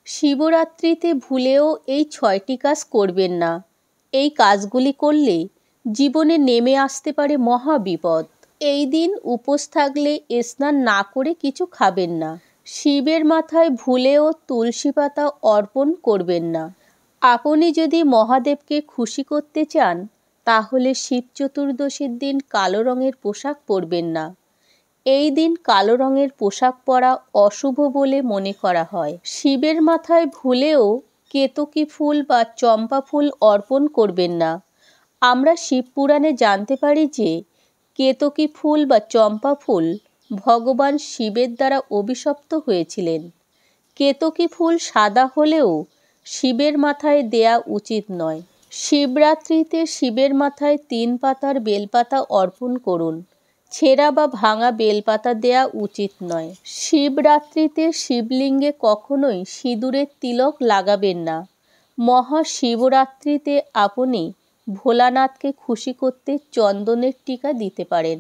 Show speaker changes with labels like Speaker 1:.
Speaker 1: শিবরাত্রিতে ভুলেও এই 6টি কাজ করবেন না। এই কাজগুলি করলে জীবনে নেমে আসতে পারে মহাবিপদ। এই দিন উপোস থাকলে স্নান না করে কিছু খাবেন না। শিবের মাথায় ভুলেও তুলসী পাতা অর্পণ করবেন না। আপনি যদি মহাদেবকে খুশি করতে চান তাহলে শিব চতুর্দশীর দিন কালো রঙের পোশাক পরবেন না। এই দিন কালো রঙের পোশাক পরা অশুভ বলে মনে করা হয়। শিবের মাথায় ভুলেও কেতকী ফুল বা চম্পা ফুল অর্পণ করবেন না। আমরা শিব পুরাণে জানতে পারি যে কেতকী ফুল বা চম্পা ফুল ভগবান শিবের দ্বারা অভিশপ্ত হয়েছিলেন। কেতকী ফুল সাদা হলেও শিবের মাথায় দেয়া উচিত নয়। শিবরাত্রিতে শিবের মাথায় 3 পাতার বেলপাতা অর্পণ করুন। ছেঁড়া বা ভাঙা বেলপাতা দেয়া উচিত নয়। শিবরাত্রিতে শিবলিঙ্গে কখনোই সিঁদুরের তিলক লাগাবেন না। মহাশিবরাত্রিতে আপনি ভোলানাথকে খুশি করতে চন্দনের টিকা দিতে পারেন।